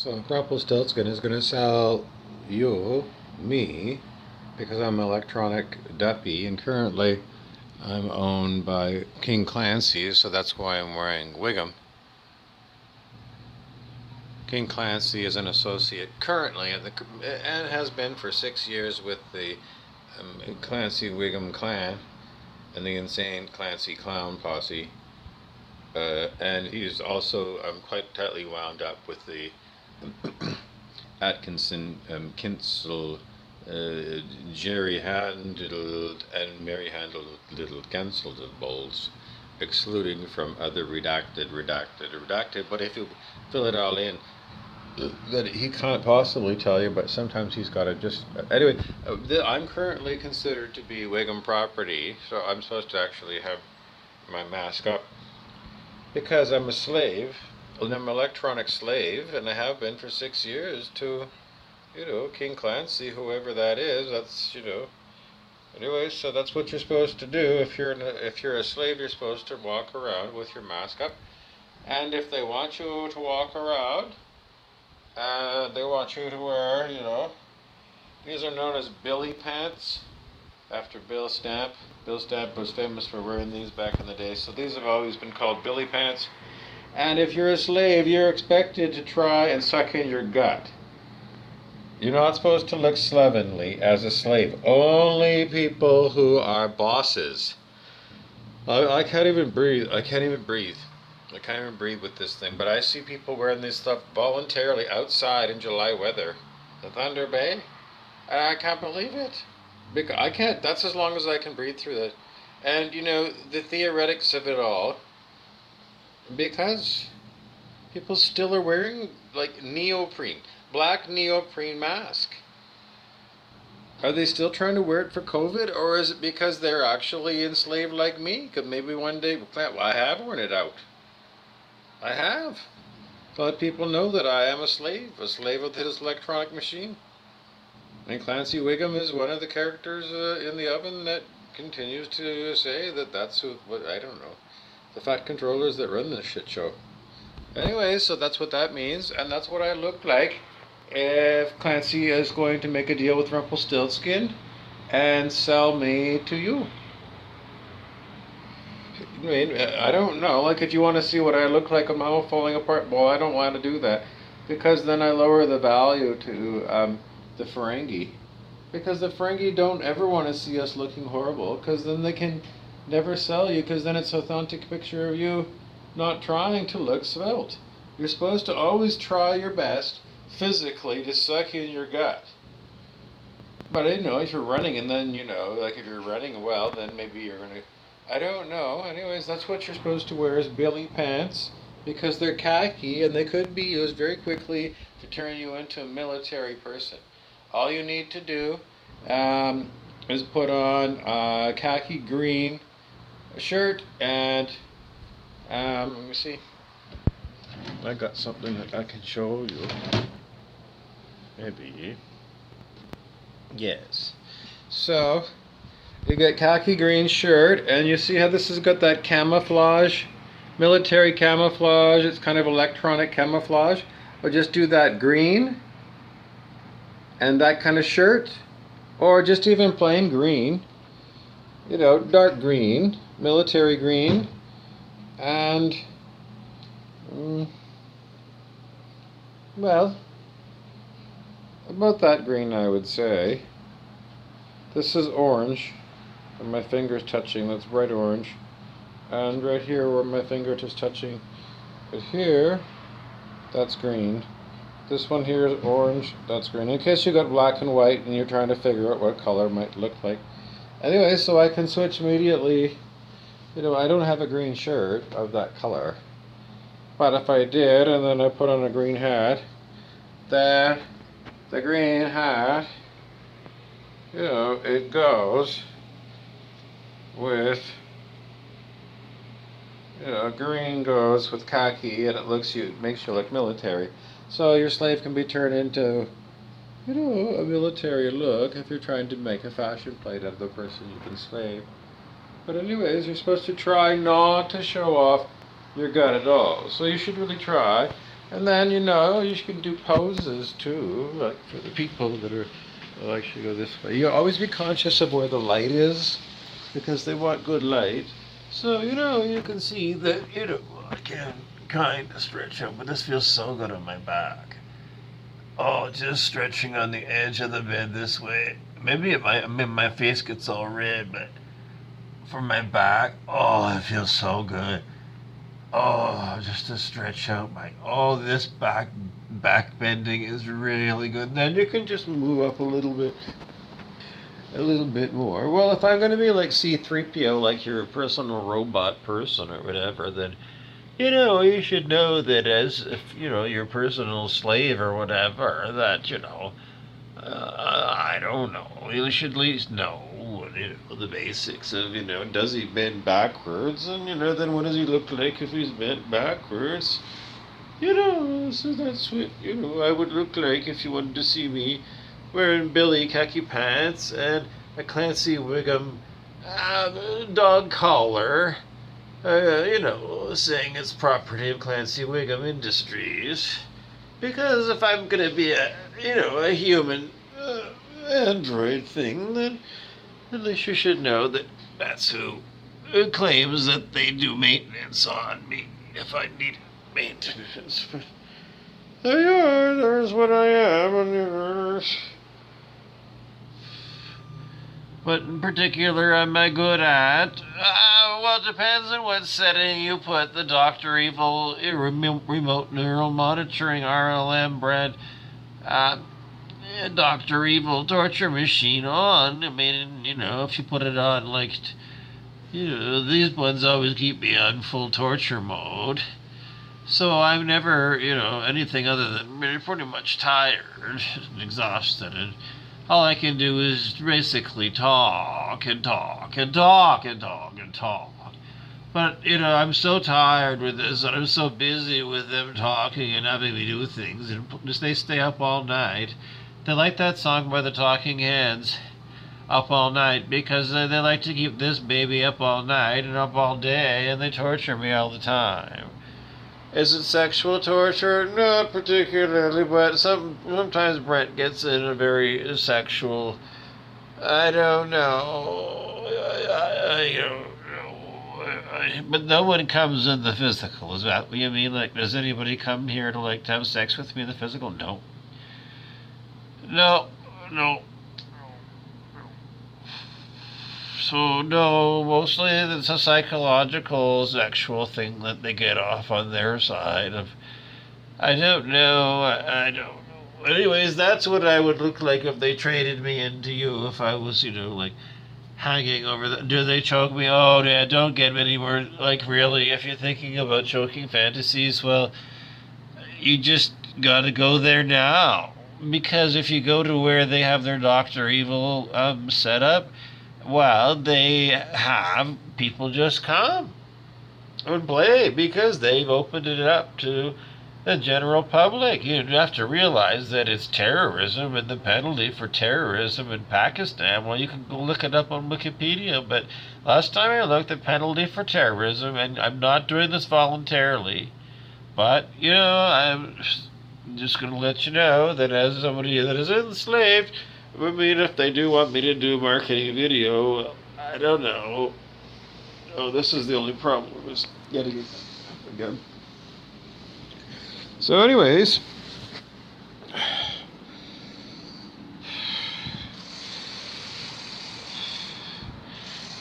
So Rumplestiltskin is going to sell me, because I'm an electronic duppy, and currently I'm owned by King Clancy, so that's why I'm wearing Wiggum. King Clancy is an associate currently and has been for 6 years with the Clancy Wiggum clan and the insane Clancy clown posse. And he's also quite tightly wound up with the Atkinson, Kinsel, Jerry Handled, and Mary Handled Little cancelled bowls, excluding from other redacted. But if you fill it all in, that he can't possibly tell you, but sometimes he's got to just. Anyway, I'm currently considered to be Wiggum property, so I'm supposed to actually have my mask up because I'm a slave. I'm an electronic slave, and I have been for 6 years to, King Clancy, whoever that is. That's. Anyway, so that's what you're supposed to do. If you're a slave, you're supposed to walk around with your mask up, and if they want you to walk around, they want you to wear. These are known as Billy pants, after Bill Stamp. Bill Stamp was famous for wearing these back in the day, so these have always been called Billy pants. And if you're a slave, you're expected to try and suck in your gut. You're not supposed to look slovenly as a slave. Only people who are bosses. I can't even breathe. I can't even breathe. I can't even breathe with this thing. But I see people wearing this stuff voluntarily outside in July weather. The Thunder Bay. And I can't believe it. Because I can't. That's as long as I can breathe through that. And, the theoretics of it all. Because people still are wearing, like, neoprene. Black neoprene mask. Are they still trying to wear it for COVID, or is it because they're actually enslaved like me? Because maybe one day, well, I have worn it out. I have. To let people know that I am a slave of this electronic machine. And Clancy Wiggum is one of the characters in the oven that continues to say that that's what I don't know. The fat controllers that run this shit show. Anyway, so that's what that means, and that's what I look like if Clancy is going to make a deal with Rumplestiltskin and sell me to you. I mean, I don't know. Like, if you want to see what I look like, I'm all falling apart. Well, I don't want to do that because then I lower the value to the Ferengi. Because the Ferengi don't ever want to see us looking horrible, because then they can never sell you, because then it's an authentic picture of you not trying to look svelte. You're supposed to always try your best physically to suck in your gut. But if you're running and then, like if you're running well, then maybe you're going to, I don't know. Anyways, that's what you're supposed to wear is Billy pants, because they're khaki and they could be used very quickly to turn you into a military person. All you need to do is put on a khaki green shirt and let me see. I got something that I can show you. Maybe. Yes. So you get khaki green shirt, and you see how this has got that camouflage, military camouflage. It's kind of electronic camouflage. But just do that green and that kind of shirt, or just even plain green. Dark green, military green, and well, about that green, I would say. This is orange, and my finger's touching, that's bright orange. And right here where my finger is touching, but here, that's green. This one here is orange, that's green. In case you got black and white and you're trying to figure out what color might look like. Anyway, so I can switch immediately. I don't have a green shirt of that color. But if I did, and then I put on a green hat, then the green hat, it goes with, green goes with khaki, and it makes you look military. So your slave can be turned into, a military look if you're trying to make a fashion plate of the person you've enslaved. But you're supposed to try not to show off your gut at all. So you should really try. And then, you know, you can do poses too, like for the people that are, oh, actually go this way. You always be conscious of where the light is because they want good light. So, you know, you can see that, you know, I can kind of stretch out, but this feels so good on my back. Oh, just stretching on the edge of the bed this way. Maybe my face gets all red, but for my back, oh, it feels so good. Oh, just to stretch out my, oh, this back bending is really good. Then you can just move up a little bit more. Well, if I'm going to be like C3PO, like your personal robot person or whatever, then you know you should know that as if you know your personal slave or whatever, that you know, I don't know. You should at least know, you know, the basics of, you know, does he bend backwards, and you know, then what does he look like if he's bent backwards? You know, so that's what, you know, I would look like if you wanted to see me wearing Billy khaki pants and a Clancy Wiggum dog collar, you know, saying it's property of Clancy Wiggum Industries. Because if I'm going to be a, you know, a human android thing, then at least you should know that that's who claims that they do maintenance on me if I need maintenance. But there you are. There's what I am, and there's what in particular am I good at? Well, it depends on what setting you put the Dr. Evil remote neural monitoring RLM brand uh, Dr. Evil torture machine on. I mean, you know, if you put it on like, you know, these ones always keep me on full torture mode. So I'm never, you know, anything other than pretty much tired and exhausted, and all I can do is basically talk and talk and talk and talk and talk. But, you know, I'm so tired with this, and I'm so busy with them talking and having me do things, and just they stay up all night. They like that song by the Talking Heads, Up All Night, because they like to keep this baby up all night and up all day, and they torture me all the time. Is it sexual torture? Not particularly, but sometimes Brent gets in a very sexual. I don't know. I don't know. But no one comes in the physical. Is that what you mean? Like, does anybody come here to like to have sex with me in the physical? No. No. No. So no, mostly it's a psychological, sexual thing that they get off on their side of. I don't know. I don't know. Anyways, that's what I would look like if they traded me into you. If I was, you know, like hanging over the. Do they choke me? Oh, yeah, don't get me anymore. Like, really, if you're thinking about choking fantasies, well, you just gotta go there now. Because if you go to where they have their Doctor Evil set up, well, they have people just come and play because they've opened it up to the general public. You have to realize that it's terrorism, and the penalty for terrorism in Pakistan, well, you can go look it up on Wikipedia, but last time I looked, the penalty for terrorism, and I'm not doing this voluntarily, but, you know, I'm just going to let you know that as somebody that is enslaved, I mean, if they do want me to do a marketing video, I don't know. Oh, this is the only problem, is getting it again. So, anyways,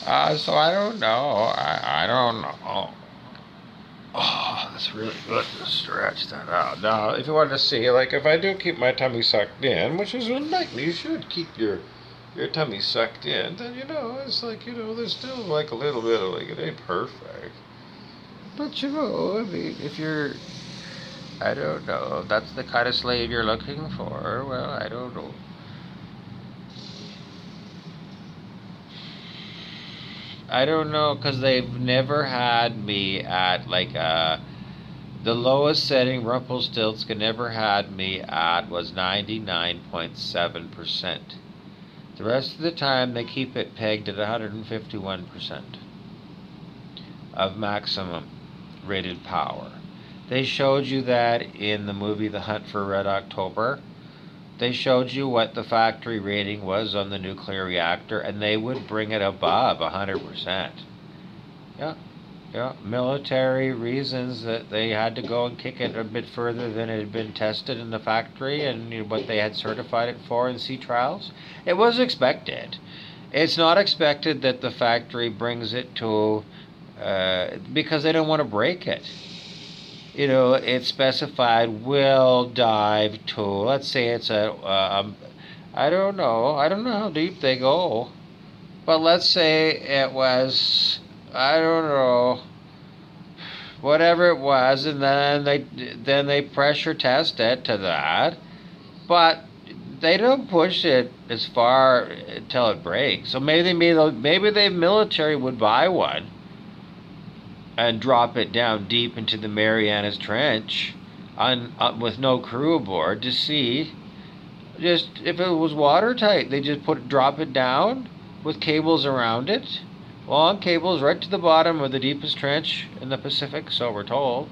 so I don't know. I don't know. Oh, that's really good to stretch that out. Now, if you want to see, like, if I do keep my tummy sucked in, which is unlikely, you should keep your tummy sucked in, then, you know, it's like, you know, there's still, like, a little bit of, like, it ain't perfect. But, you know, I mean, if you're, I don't know, if that's the kind of slave you're looking for, well, I don't know. I don't know, because they've never had me at, like, the lowest setting Rumplestiltskin never had me at was 99.7%. The rest of the time, they keep it pegged at 151% of maximum rated power. They showed you that in the movie The Hunt for Red October. They showed you what the factory rating was on the nuclear reactor, and they would bring it above 100%. Yeah, yeah. Military reasons that they had to go and kick it a bit further than it had been tested in the factory and what they had certified it for in sea trials. It was expected. It's not expected that the factory brings it to, because they don't want to break it. It's specified will dive to, let's say it's I don't know how deep they go, but let's say it was, I don't know, whatever it was, and then they pressure test it to that, but they don't push it as far until it breaks. So maybe the military would buy one and drop it down deep into the Marianas Trench with no crew aboard to see just if it was watertight. They just drop it down with cables around it, long cables right to the bottom of the deepest trench in the Pacific, so we're told,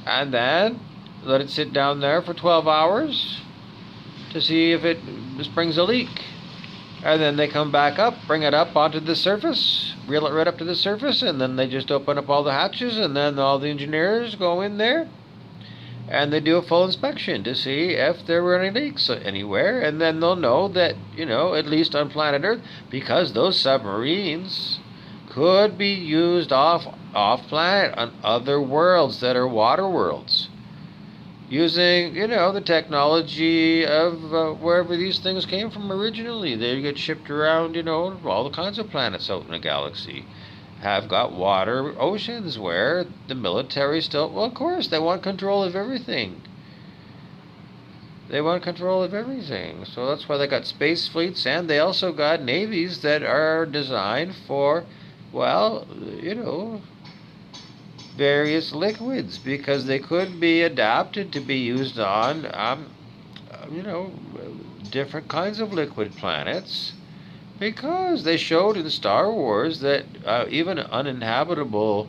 and then let it sit down there for 12 hours to see if it springs a leak. And then they come back up, bring it up onto the surface, reel it right up to the surface, and then they just open up all the hatches, and then all the engineers go in there, and they do a full inspection to see if there were any leaks anywhere, and then they'll know that, at least on planet Earth, because those submarines could be used off planet on other worlds that are water worlds, using, the technology of wherever these things came from originally. They get shipped around, all the kinds of planets out in the galaxy have got water oceans where the military still, well, of course, they want control of everything. They want control of everything. So that's why they got space fleets, and they also got navies that are designed for, well, various liquids, because they could be adapted to be used on, you know, different kinds of liquid planets, because they showed in Star Wars that even uninhabitable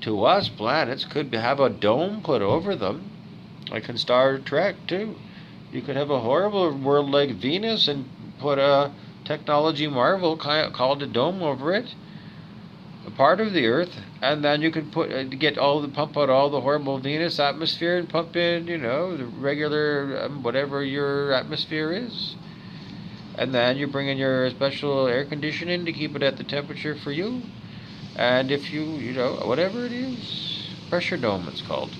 to us planets could have a dome put over them, like in Star Trek too. You could have a horrible world like Venus and put a technology marvel called a dome over it, a part of the Earth, and then you could pump out all the horrible Venus atmosphere and pump in, the regular whatever your atmosphere is, and then you bring in your special air conditioning to keep it at the temperature for you, and if whatever it is, pressure dome it's called.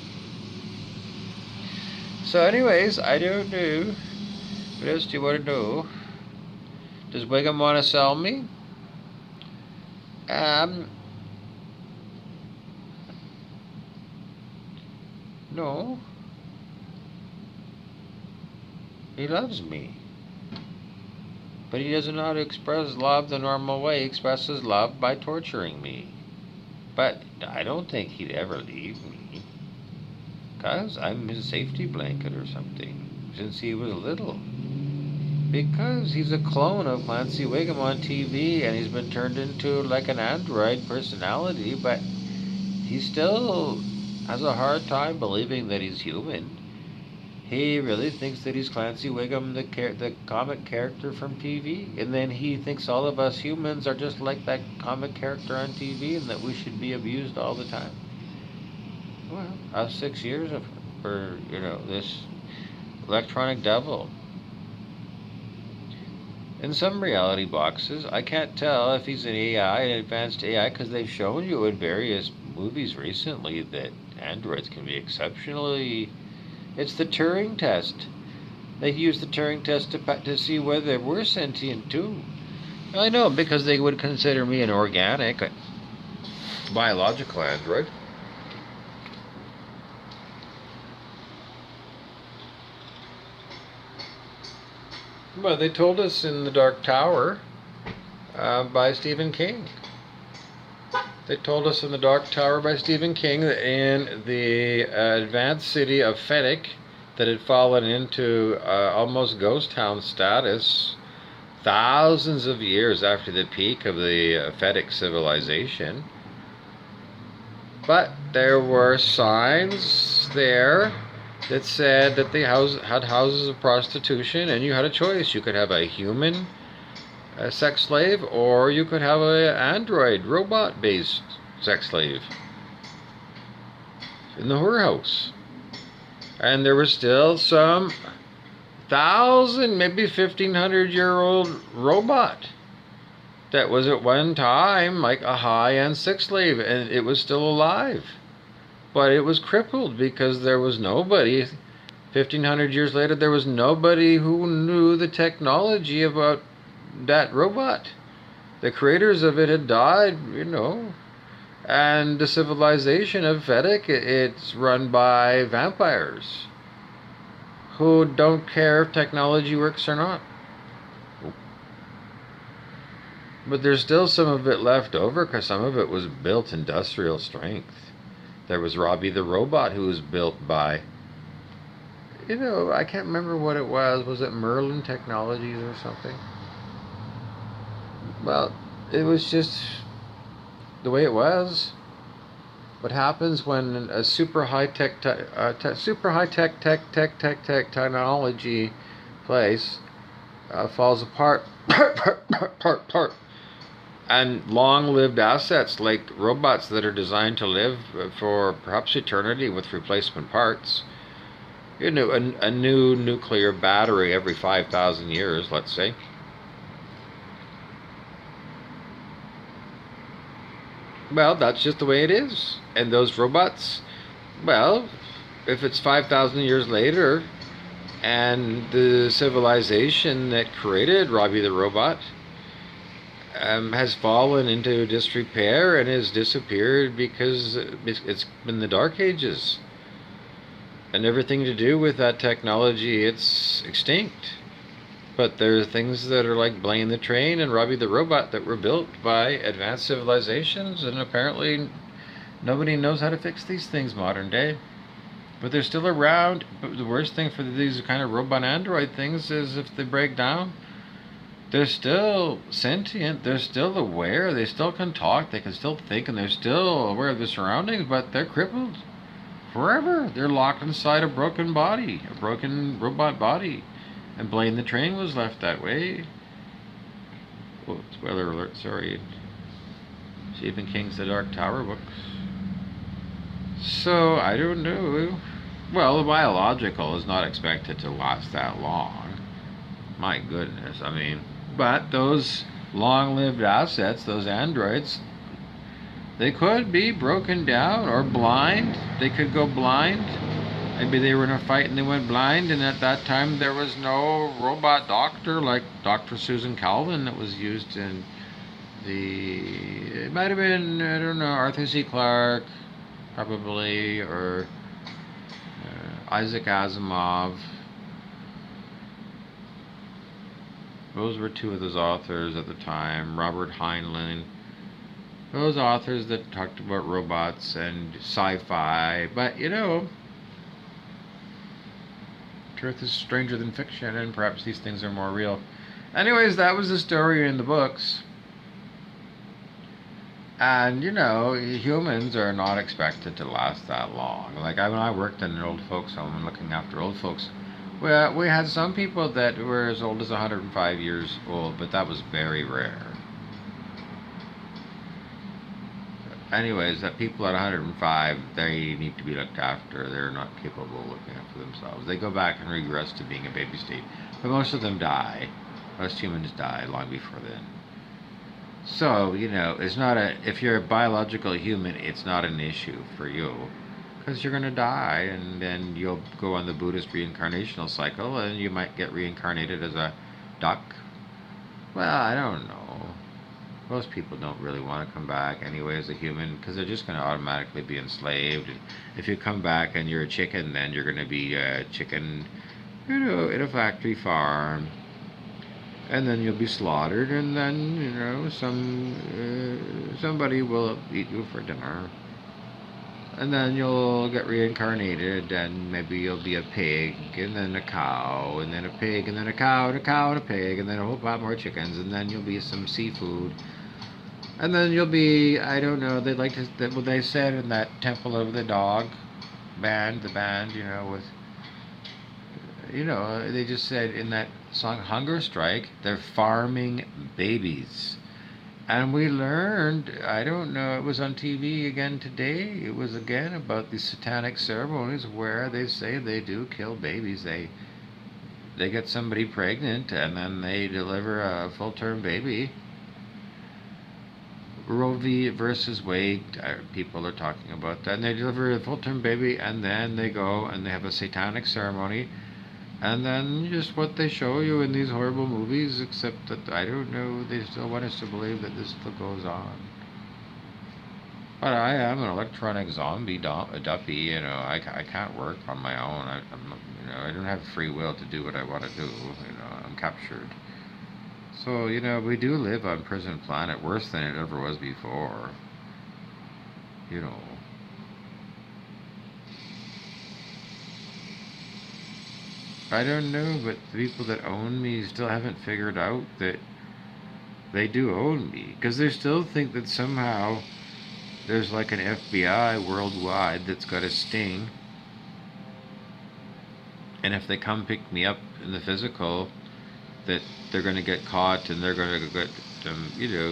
So, anyways, I don't know. What else do you want to know? Does Wiggum want to sell me? No. He loves me. But he doesn't know how to express love the normal way. He expresses love by torturing me. But I don't think he'd ever leave me, 'cause I'm his safety blanket or something, since he was little. Because he's a clone of Clancy Wiggum on TV, and he's been turned into like an android personality, but he still has a hard time believing that he's human. He really thinks that he's Clancy Wiggum, the comic character from TV, and then he thinks all of us humans are just like that comic character on TV, and that we should be abused all the time. Well, 6 years for this electronic devil. In some reality boxes, I can't tell if he's an AI, an advanced AI, because they've shown you in various movies recently that androids can be exceptionally. It's the Turing test. They use the Turing test to see whether we're sentient too. I know, because they would consider me an organic, biological android. Well, they told us in The Dark Tower by Stephen King. They told us in The Dark Tower by Stephen King that in the advanced city of Fennec, that had fallen into almost ghost town status thousands of years after the peak of the Fennec civilization. But there were signs books there that said that they had houses of prostitution, and you had a choice. You could have a human sex slave, or you could have an android, robot-based sex slave in the whorehouse. And there was still some 1,000, maybe 1,500-year-old robot that was at one time like a high-end sex slave, and it was still alive. But it was crippled because there was nobody. 1,500 years later, there was nobody who knew the technology about that robot. The creators of it had died, and the civilization of Vedic, it's run by vampires who don't care if technology works or not. But there's still some of it left over because some of it was built industrial strength. There was Robbie the Robot, who was built by, I can't remember what it was. Was it Merlin Technologies or something? Well, it was just the way it was. What happens when a super high tech technology place falls apart, and long-lived assets like robots that are designed to live for perhaps eternity with replacement parts. A new nuclear battery every 5,000 years, let's say. Well, that's just the way it is. And those robots, well, if it's 5,000 years later and the civilization that created Robbie the Robot has fallen into disrepair and has disappeared because it's been the Dark Ages. And everything to do with that technology, it's extinct. But there are things that are like Blaine the Train and Robbie the Robot that were built by advanced civilizations, and apparently nobody knows how to fix these things modern day. But they're still around. But the worst thing for these kind of robot android things is if they break down, they're still sentient, they're still aware, they still can talk, they can still think, and they're still aware of their surroundings, but they're crippled forever. They're locked inside a broken body, a broken robot body. And Blaine the Train was left that way. Oh, spoiler alert, sorry. Stephen King's The Dark Tower books. So, I don't know. Well, the biological is not expected to last that long. My goodness, but those long-lived assets, those androids, they could be broken down or blind. They could go blind. Maybe they were in a fight and they went blind, and at that time there was no robot doctor like Dr. Susan Calvin that was used in it might have been, I don't know, Arthur C. Clarke, probably, or Isaac Asimov. Those were two of those authors at the time. Robert Heinlein. Those authors that talked about robots and sci-fi. But, truth is stranger than fiction, and perhaps these things are more real. Anyways, that was the story in the books. And, humans are not expected to last that long. Like, when I worked in an old folks home and looking after old folks, we had some people that were as old as 105 years old, but that was very rare. Anyways, that people at 105, they need to be looked after. They're not capable of looking after themselves. They go back and regress to being a baby state. But most of them die. Most humans die long before then. So, it's not if you're a biological human, it's not an issue for you. Because you're going to die, and then you'll go on the Buddhist reincarnational cycle, and you might get reincarnated as a duck. Well, I don't know. Most people don't really want to come back anyway as a human, because they're just going to automatically be enslaved. And if you come back and you're a chicken, then you're going to be a chicken, in a factory farm. And then you'll be slaughtered, and then, somebody will eat you for dinner. And then you'll get reincarnated, and maybe you'll be a pig, and then a cow, and then a pig, and then a cow, and a cow, and a pig, and then a whole lot more chickens, and then you'll be some seafood. And then you'll be, I don't know, they said in that Temple of the Dog, the band, with, they just said in that song Hunger Strike, they're farming babies. And we learned, I don't know, it was on TV again today. It was again about these satanic ceremonies where they say they do kill babies. They get somebody pregnant and then they deliver a full-term baby. Roe v. versus Wade, people are talking about that. And they deliver a full-term baby and then they go and they have a satanic ceremony. And then just what they show you in these horrible movies, except that, I don't know, they still want us to believe that this still goes on. But I am an electronic zombie duppy, I can't work on my own. I don't have free will to do what I want to do, I'm captured. So, we do live on Prison Planet, worse than it ever was before. You know. I don't know, but the people that own me still haven't figured out that they do own me. Because they still think that somehow there's like an FBI worldwide that's got a sting. And if they come pick me up in the physical, that they're going to get caught and they're going to get,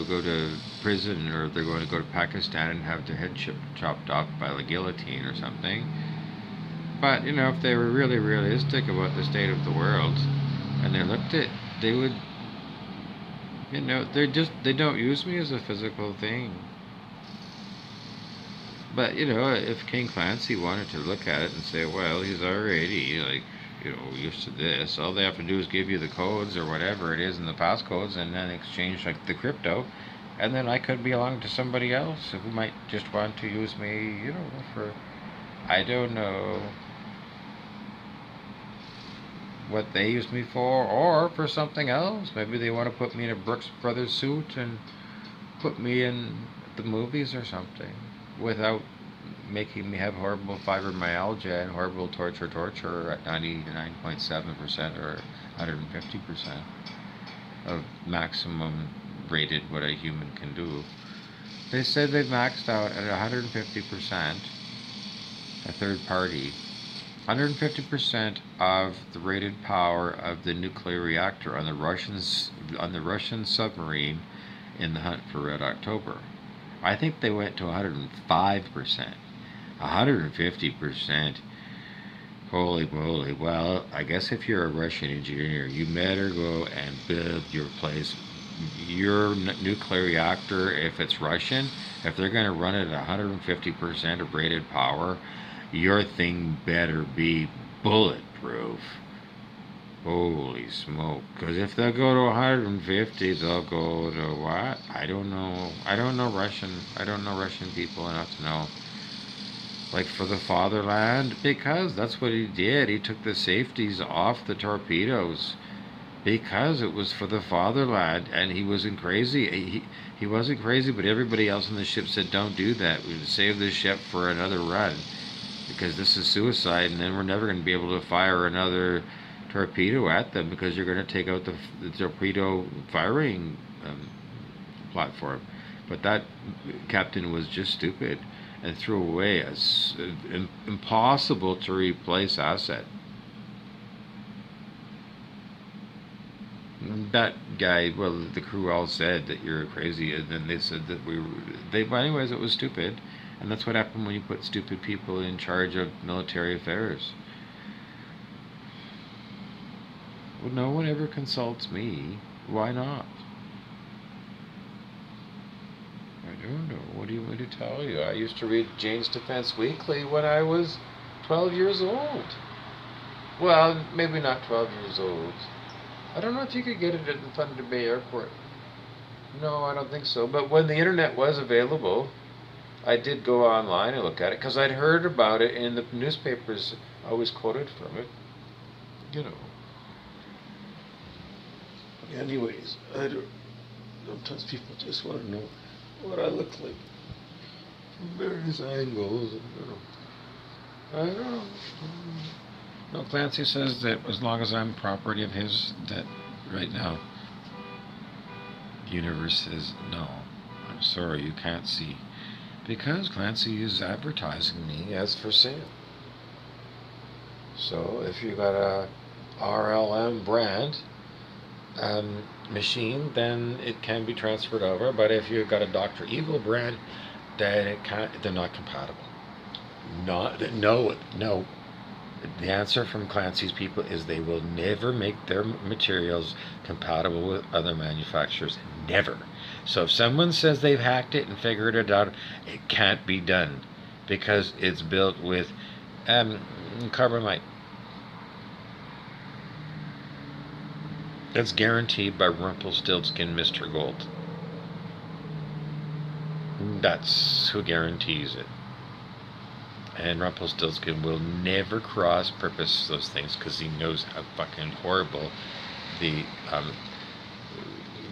go to prison, or they're going to go to Pakistan and have their head chopped off by the guillotine or something. But, if they were really realistic about the state of the world and they looked at, they would, they don't use me as a physical thing. But, if King Clancy wanted to look at it and say, well, he's already, used to this, all they have to do is give you the codes or whatever it is in the passcodes and then exchange, like, the crypto, and then I could belong to somebody else who might just want to use me, for, I don't know what they use me for, or for something else. Maybe they want to put me in a Brooks Brothers suit and put me in the movies or something without making me have horrible fibromyalgia and horrible torture at 99.7% or 150% of maximum rated what a human can do. They said they've maxed out at 150%, a third party, 150% of the rated power of the nuclear reactor on the Russian submarine in the hunt for Red October. I think they went to 105%. 150%. Holy moly. Well, I guess if you're a Russian engineer, you better go and build your place. Your nuclear reactor, if it's Russian, if they're going to run it at 150% of rated power, your thing better be bulletproof. Holy smoke. Because if they'll go to 150, they'll go to what? I don't know. I don't know Russian people enough to know. Like, for the fatherland? Because that's what he did. He took the safeties off the torpedoes. Because it was for the fatherland, and he wasn't crazy. He wasn't crazy, but everybody else on the ship said, don't do that. We would save the ship for another run. Because this is suicide, and then we're never going to be able to fire another torpedo at them, because you're going to take out the torpedo firing platform. But that captain was just stupid and threw away an impossible to replace asset. That guy, well, the crew all said that you're crazy, and then they said that but anyways, it was stupid. And that's what happened when you put stupid people in charge of military affairs. Well, no one ever consults me. Why not? I don't know. What do you want me to tell you? I used to read Jane's Defense Weekly when I was 12 years old. Well, maybe not 12 years old. I don't know if you could get it at the Thunder Bay Airport. No, I don't think so. But when the internet was available, I did go online and look at it, because I'd heard about it in the newspapers. I always quoted from it. Anyways, sometimes people just want to know what I look like from various angles. I don't know. No, Clancy says that as long as I'm property of his, that right now, the universe says, no, I'm sorry, you can't see. Because Clancy is advertising me as for sale. So if you got a RLM brand machine, then it can be transferred over. But if you've got a Dr. Evil brand, then it can't. They're not compatible. Not no no. The answer from Clancy's people is they will never make their materials compatible with other manufacturers. Never. So if someone says they've hacked it and figured it out, it can't be done because it's built with carbamide. It's guaranteed by Rumplestiltskin Mr. Gold. That's who guarantees it. And Rumpelstiltskin will never cross purpose those things because he knows how fucking horrible the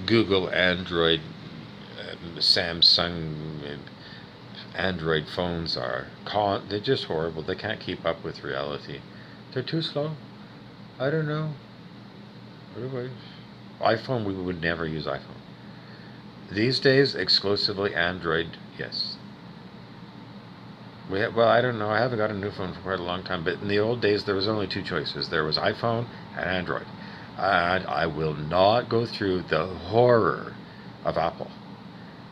Google, Android, Samsung, and Android phones are. They're just horrible. They can't keep up with reality. They're too slow. I don't know. Otherwise, iPhone, we would never use iPhone. These days, exclusively Android, yes. Well, I don't know. I haven't got a new phone for quite a long time. But in the old days, there was only two choices. There was iPhone and Android. And I will not go through the horror of Apple.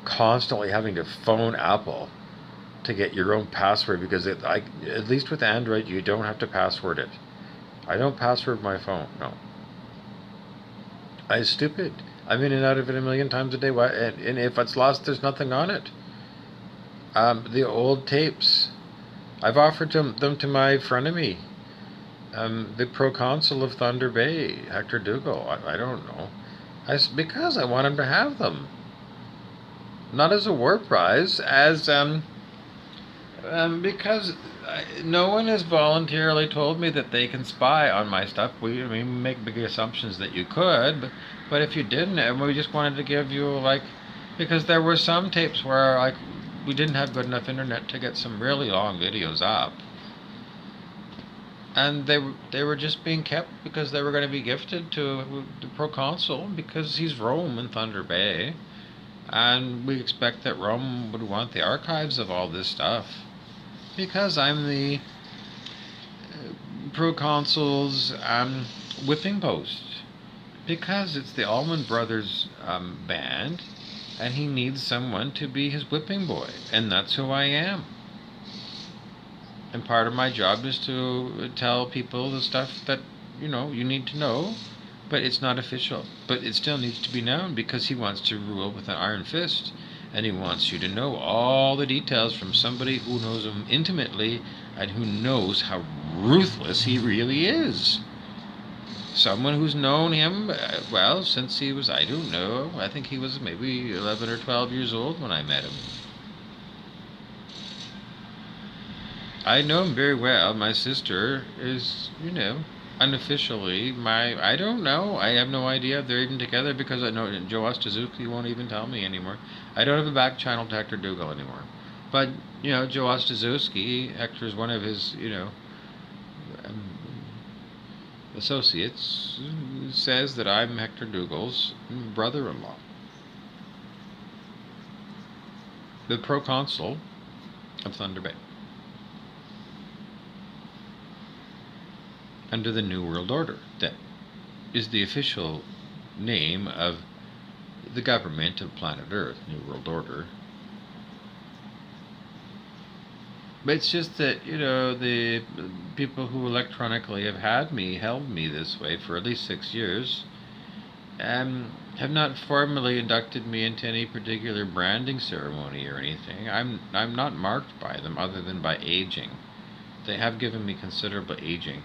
Constantly having to phone Apple to get your own password because at least with Android, you don't have to password it. I don't password my phone. No. It's stupid. I'm in and out of it a million times a day. And if it's lost, there's nothing on it. The old tapes. I've offered them to my frenemy, the proconsul of Thunder Bay, Hector Dougal. I don't know. Because I want him to have them. Not as a war prize, as because no one has voluntarily told me that they can spy on my stuff. We make big assumptions that you could, but if you didn't, and we just wanted to give you because there were some tapes where we didn't have good enough internet to get some really long videos up, and they were just being kept because they were going to be gifted to the proconsul because he's Rome in Thunder Bay, and we expect that Rome would want the archives of all this stuff because I'm the proconsul's whipping post because it's the Allman Brothers band and he needs someone to be his whipping boy, and that's who I am. And part of my job is to tell people the stuff that you need to know, but it's not official. But it still needs to be known because he wants to rule with an iron fist, and he wants you to know all the details from somebody who knows him intimately and who knows how ruthless he really is. Someone who's known him, well, since he was, I don't know, I think he was maybe 11 or 12 years old when I met him. I know him very well. My sister is, unofficially I don't know. I have no idea if they're even together because I know Joe Ostazuki won't even tell me anymore. I don't have a back channel to Hector Dougal anymore. But, Joe Ostazuki, Hector's one of his, associates, says that I'm Hector Dougal's brother-in-law. The proconsul of Thunder Bay. Under the New World Order. That is the official name of the government of planet Earth, New World Order. But it's just that, the people who electronically have held me this way for at least 6 years, have not formally inducted me into any particular branding ceremony or anything. I'm not marked by them other than by aging. They have given me considerable aging.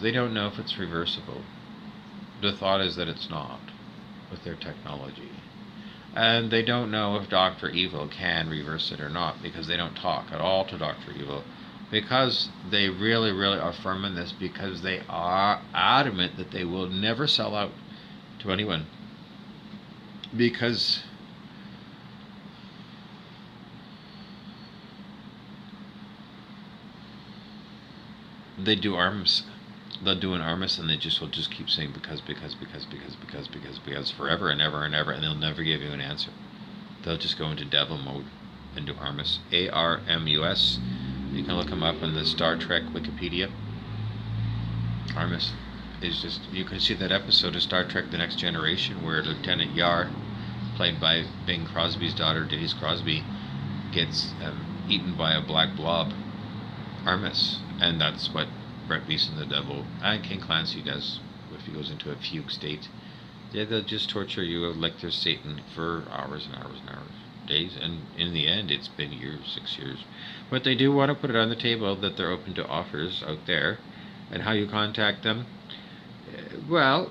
They don't know if it's reversible. The thought is that it's not with their technology. And they don't know if Dr. Evil can reverse it or not because they don't talk at all to Dr. Evil. Because they really, really are firm in this because they are adamant that they will never sell out to anyone. Because they do arms. They'll do an armis and they will just keep saying because forever and ever and ever, and they'll never give you an answer. They'll just go into devil mode and do armis, ARMUS, You can look him up on the Star Trek Wikipedia. Armis is just, you can see that episode of Star Trek The Next Generation where Lieutenant Yar, played by Bing Crosby's daughter, Denise Crosby, gets eaten by a black blob, Armis. And that's what Brett Beeson the Devil and King Clancy does if he goes into a fugue state. Yeah, they'll just torture you like they're Satan for hours and hours and hours, days, and in the end it's been years, 6 years. But they do want to put it on the table that they're open to offers out there. And how you contact them? Well,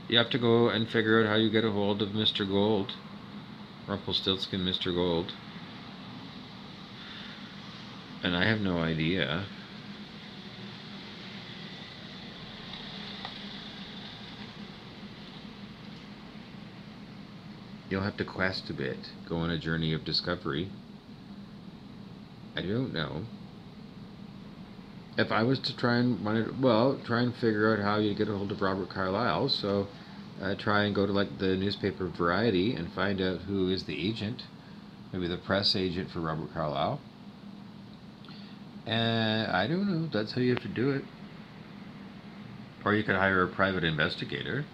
you have to go and figure out how you get a hold of Mr. Gold, Rumplestiltskin Mr. Gold. And I have no idea. You'll have to quest a bit, go on a journey of discovery. I don't know. If I was to try and figure out how you get a hold of Robert Carlyle, so try and go to like the newspaper Variety and find out who is the agent, maybe the press agent for Robert Carlyle. And I don't know, that's how you have to do it. Or you could hire a private investigator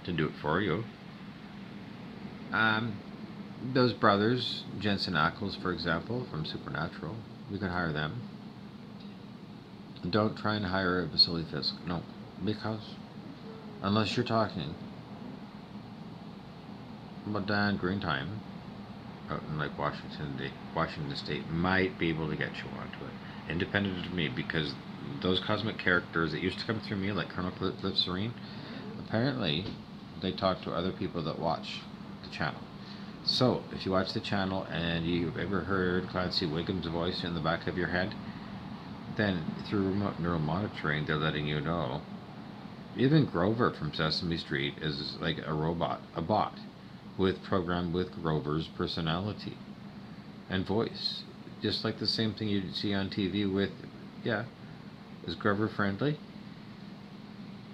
to do it for you. Those brothers, Jensen Ackles, for example, from Supernatural, you could hire them. Don't try and hire Vasily Fisk. No, because unless you're talking about Diane Greentime out in like Washington State might be able to get you onto it, independent of me, because those cosmic characters that used to come through me, like Colonel Glycerine, apparently they talk to other people that watch the channel. So if you watch the channel and you've ever heard Clancy Wiggum's voice in the back of your head, then through remote neural monitoring, they're letting you know. Even Grover from Sesame Street is like a robot, a bot, programmed with Grover's personality and voice. Just like the same thing you'd see on TV with, yeah, is Grover friendly?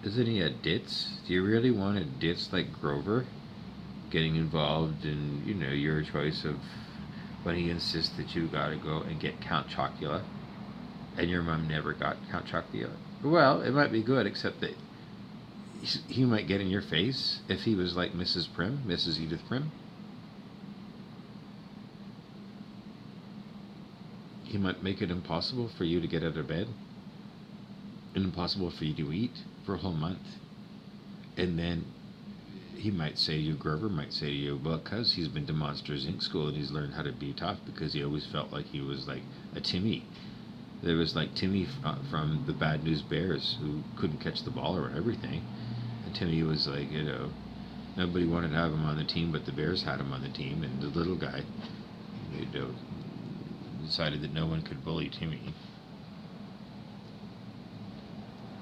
Isn't he a ditz? Do you really want a ditz like Grover getting involved in, your choice of when he insists that you gotta go and get Count Chocula? And your mom never got Count Chocula. Well, it might be good, except that he might get in your face if he was like Mrs. Prim, Mrs. Edith Prim. He might make it impossible for you to get out of bed, and impossible for you to eat for a whole month. And then he might say to you, Grover might say to you, well, because he's been to Monsters Inc. school and he's learned how to be tough, because he always felt like he was like a Timmy. There was like Timmy from the Bad News Bears who couldn't catch the ball or everything. And Timmy was like, nobody wanted to have him on the team, but the Bears had him on the team. And the little guy, decided that no one could bully Timmy.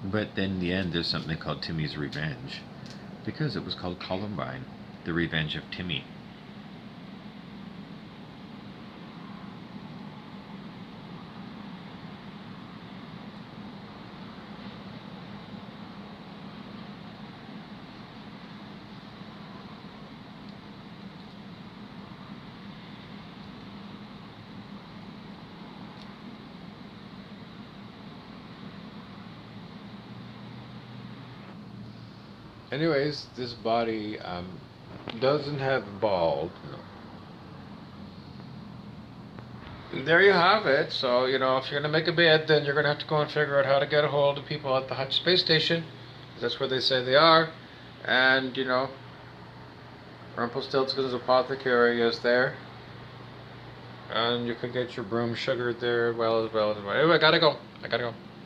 But then in the end, there's something called Timmy's Revenge, because it was called Columbine, the Revenge of Timmy. Anyways, this body doesn't have bald. No. There you have it. So, if you're going to make a bid, then you're going to have to go and figure out how to get a hold of people at the Hutch Space Station. That's where they say they are. And, Rumpelstiltskin's apothecary is there. And you can get your broom sugared there as well. Anyway, I gotta go.